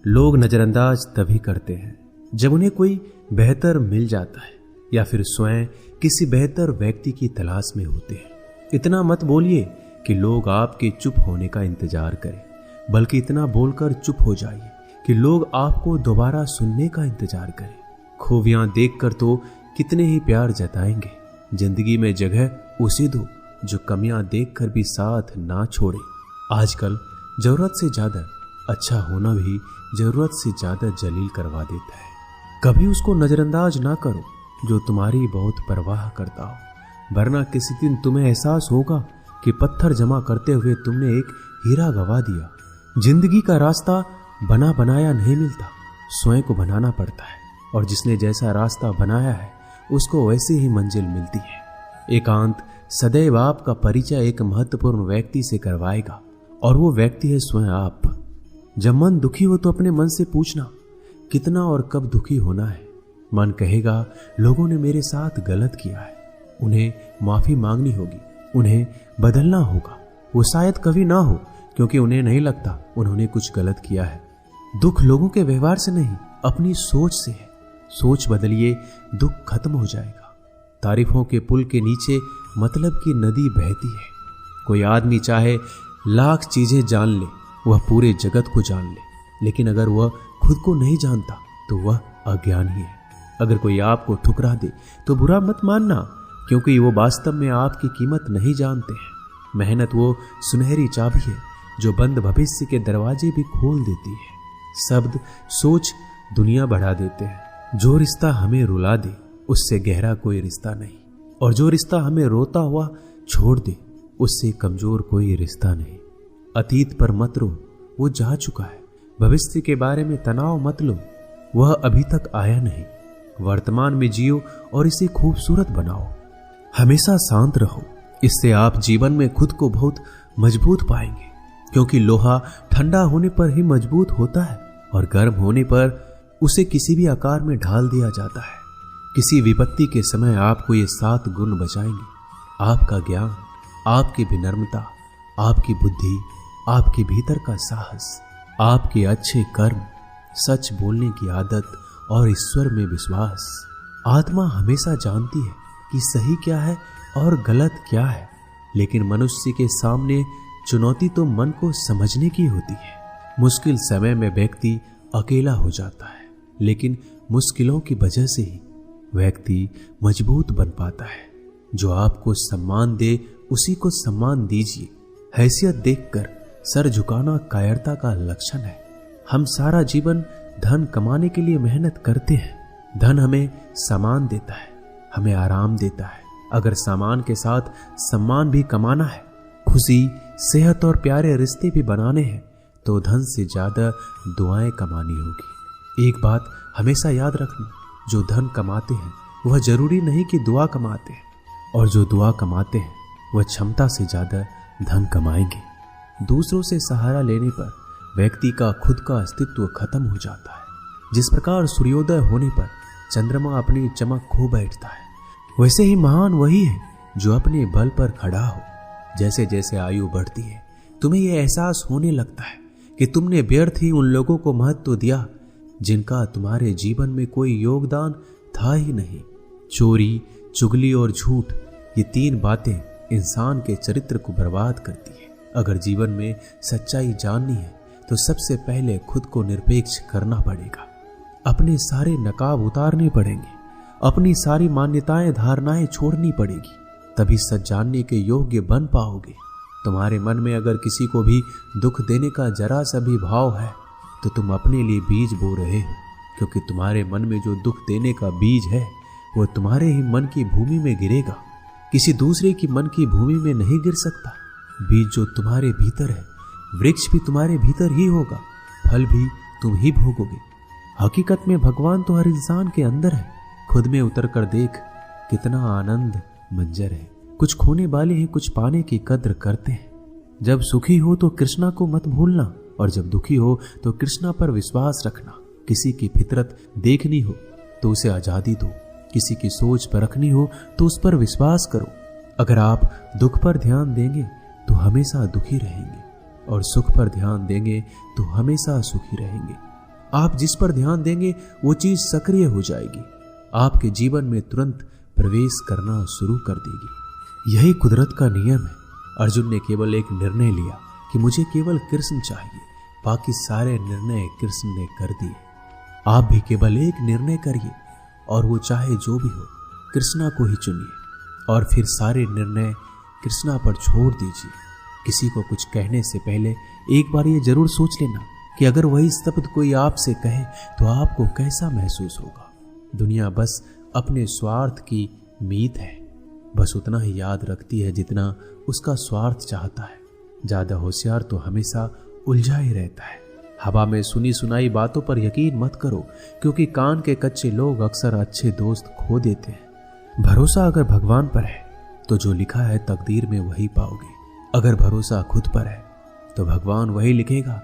लोग नजरअंदाज तभी करते हैं जब उन्हें कोई बेहतर मिल जाता है या फिर स्वयं किसी बेहतर व्यक्ति की तलाश में होते हैं। इतना मत बोलिए कि लोग आपके चुप होने का इंतजार करें, बल्कि इतना बोलकर चुप हो जाइए कि लोग आपको दोबारा सुनने का इंतजार करें। खूबियां देखकर तो कितने ही प्यार जताएंगे। जिंदगी में जगह उसे दो जो कमियां देखकर भी साथ ना छोड़े। आजकल जरूरत से ज्यादा अच्छा होना भी जरूरत से ज्यादा जलील करवा देता है। कभी उसको नजरअंदाज ना करो जो तुम्हारी बहुत परवाह करता हो, वरना किसी दिन तुम्हें एहसास होगा कि पत्थर जमा करते हुए तुमने एक हीरा गवा दिया। जिंदगी का रास्ता बना बनाया नहीं मिलता, स्वयं को बनाना पड़ता है, और जिसने जैसा रास्ता बनाया है उसको वैसे ही मंजिल मिलती है। एकांत सदैव आपका परिचय एक महत्वपूर्ण व्यक्ति से करवाएगा, और वो व्यक्ति है स्वयं आप। जब मन दुखी हो तो अपने मन से पूछना कितना और कब दुखी होना है। मन कहेगा लोगों ने मेरे साथ गलत किया है, उन्हें माफी मांगनी होगी, उन्हें बदलना होगा। वो शायद कभी ना हो, क्योंकि उन्हें नहीं लगता उन्होंने कुछ गलत किया है। दुख लोगों के व्यवहार से नहीं, अपनी सोच से है। सोच बदलिए, दुख खत्म हो जाएगा। तारीफों के पुल के नीचे मतलब की नदी बहती है। कोई आदमी चाहे लाख चीजें जान ले, वह पूरे जगत को जान ले, लेकिन अगर वह खुद को नहीं जानता तो वह अज्ञानी है। अगर कोई आपको ठुकरा दे तो बुरा मत मानना, क्योंकि वो वास्तव में आपकी कीमत नहीं जानते हैं। मेहनत वो सुनहरी चाबी है जो बंद भविष्य के दरवाजे भी खोल देती है। शब्द सोच दुनिया बढ़ा देते हैं। जो रिश्ता हमें रुला दे उससे गहरा कोई रिश्ता नहीं, और जो रिश्ता हमें रोता हुआ छोड़ दे उससे कमजोर कोई रिश्ता नहीं। अतीत पर मत रो, वो जा चुका है। भविष्य के बारे में तनाव मत लो, वह अभी तक आया नहीं। वर्तमान में जियो और इसे खूबसूरत बनाओ। हमेशा शांत रहो, इससे आप जीवन में खुद को बहुत मजबूत पाएंगे, क्योंकि लोहा ठंडा होने पर ही मजबूत होता है, और गर्म होने पर उसे किसी भी आकार में ढाल दिया जाता है। किसी विपत्ति के समय आपको ये 7 गुण बचाएंगे: आपका ज्ञान, आपकी विनम्रता, आपकी बुद्धि, आपके भीतर का साहस, आपके अच्छे कर्म, सच बोलने की आदत और ईश्वर में विश्वास। आत्मा हमेशा जानती है कि सही क्या है और गलत क्या है, लेकिन मनुष्य के सामने चुनौती तो मन को समझने की होती है। मुश्किल समय में व्यक्ति अकेला हो जाता है, लेकिन मुश्किलों की वजह से ही व्यक्ति मजबूत बन पाता है। जो आपको सम्मान दे उसी को सम्मान दीजिए। हैसियत देखकर सर झुकाना कायरता का लक्षण है। हम सारा जीवन धन कमाने के लिए मेहनत करते हैं। धन हमें सामान देता है, हमें आराम देता है। अगर सामान के साथ सम्मान भी कमाना है, खुशी, सेहत और प्यारे रिश्ते भी बनाने हैं, तो धन से ज्यादा दुआएं कमानी होगी। एक बात हमेशा याद रखना, जो धन कमाते हैं वह जरूरी नहीं कि दुआ कमाते हैं, और जो दुआ कमाते हैं वह क्षमता से ज्यादा धन कमाएंगे। दूसरों से सहारा लेने पर व्यक्ति का खुद का अस्तित्व खत्म हो जाता है। जिस प्रकार सूर्योदय होने पर चंद्रमा अपनी चमक खो बैठता है, वैसे ही महान वही है जो अपने बल पर खड़ा हो। जैसे जैसे आयु बढ़ती है, तुम्हें यह एहसास होने लगता है कि तुमने व्यर्थ ही उन लोगों को महत्व दिया जिनका तुम्हारे जीवन में कोई योगदान था ही नहीं। चोरी, चुगली और झूठ, ये 3 बातें इंसान के चरित्र को बर्बाद करती है। अगर जीवन में सच्चाई जाननी है तो सबसे पहले खुद को निरपेक्ष करना पड़ेगा। अपने सारे नकाब उतारने पड़ेंगे, अपनी सारी मान्यताएं धारणाएं छोड़नी पड़ेगी, तभी सच जानने के योग्य बन पाओगे। तुम्हारे मन में अगर किसी को भी दुख देने का जरा सा भी भाव है तो तुम अपने लिए बीज बो रहे हो, क्योंकि तुम्हारे मन में जो दुख देने का बीज है वो तुम्हारे ही मन की भूमि में गिरेगा, किसी दूसरे की मन की भूमि में नहीं गिर सकता। बीज जो तुम्हारे भीतर है, वृक्ष भी तुम्हारे भीतर ही होगा, फल भी तुम ही भोगोगे। हकीकत में भगवान तो हर इंसान के अंदर है। खुद में उतर कर देख, कितना आनंद मंजर है। कुछ खोने वाले हैं, कुछ पाने की कद्र करते हैं। जब सुखी हो तो कृष्णा को मत भूलना, और जब दुखी हो तो कृष्णा पर विश्वास रखना। किसी की फितरत देखनी हो तो उसे आजादी दो, किसी की सोच परखनी हो तो उस पर विश्वास करो। अगर आप दुख पर ध्यान देंगे तो हमेशा दुखी रहेंगे, और सुख पर ध्यान देंगे तो हमेशा सुखी रहेंगे। आप जिस पर ध्यान देंगे वो चीज सक्रिय हो जाएगी, आपके जीवन में तुरंत प्रवेश करना शुरू कर देगी। यही कुदरत का नियम है। अर्जुन ने केवल एक निर्णय लिया कि मुझे केवल कृष्ण चाहिए, बाकी सारे निर्णय कृष्ण ने कर दिए। आप भी केवल एक निर्णय करिए और वो चाहे जो भी हो, कृष्णा को ही चुनिए और फिर सारे निर्णय कृष्णा पर छोड़ दीजिए। किसी को कुछ कहने से पहले एक बार ये जरूर सोच लेना कि अगर वही शब्द कोई आपसे कहे तो आपको कैसा महसूस होगा। दुनिया बस अपने स्वार्थ की मीत है, बस उतना ही याद रखती है जितना उसका स्वार्थ चाहता है। ज्यादा होशियार तो हमेशा उलझा ही रहता है। हवा में सुनी सुनाई बातों पर यकीन मत करो, क्योंकि कान के कच्चे लोग अक्सर अच्छे दोस्त खो देते हैं। भरोसा अगर भगवान पर है तो जो लिखा है तकदीर में वही पाओगे। अगर भरोसा खुद पर है तो भगवान वही लिखेगा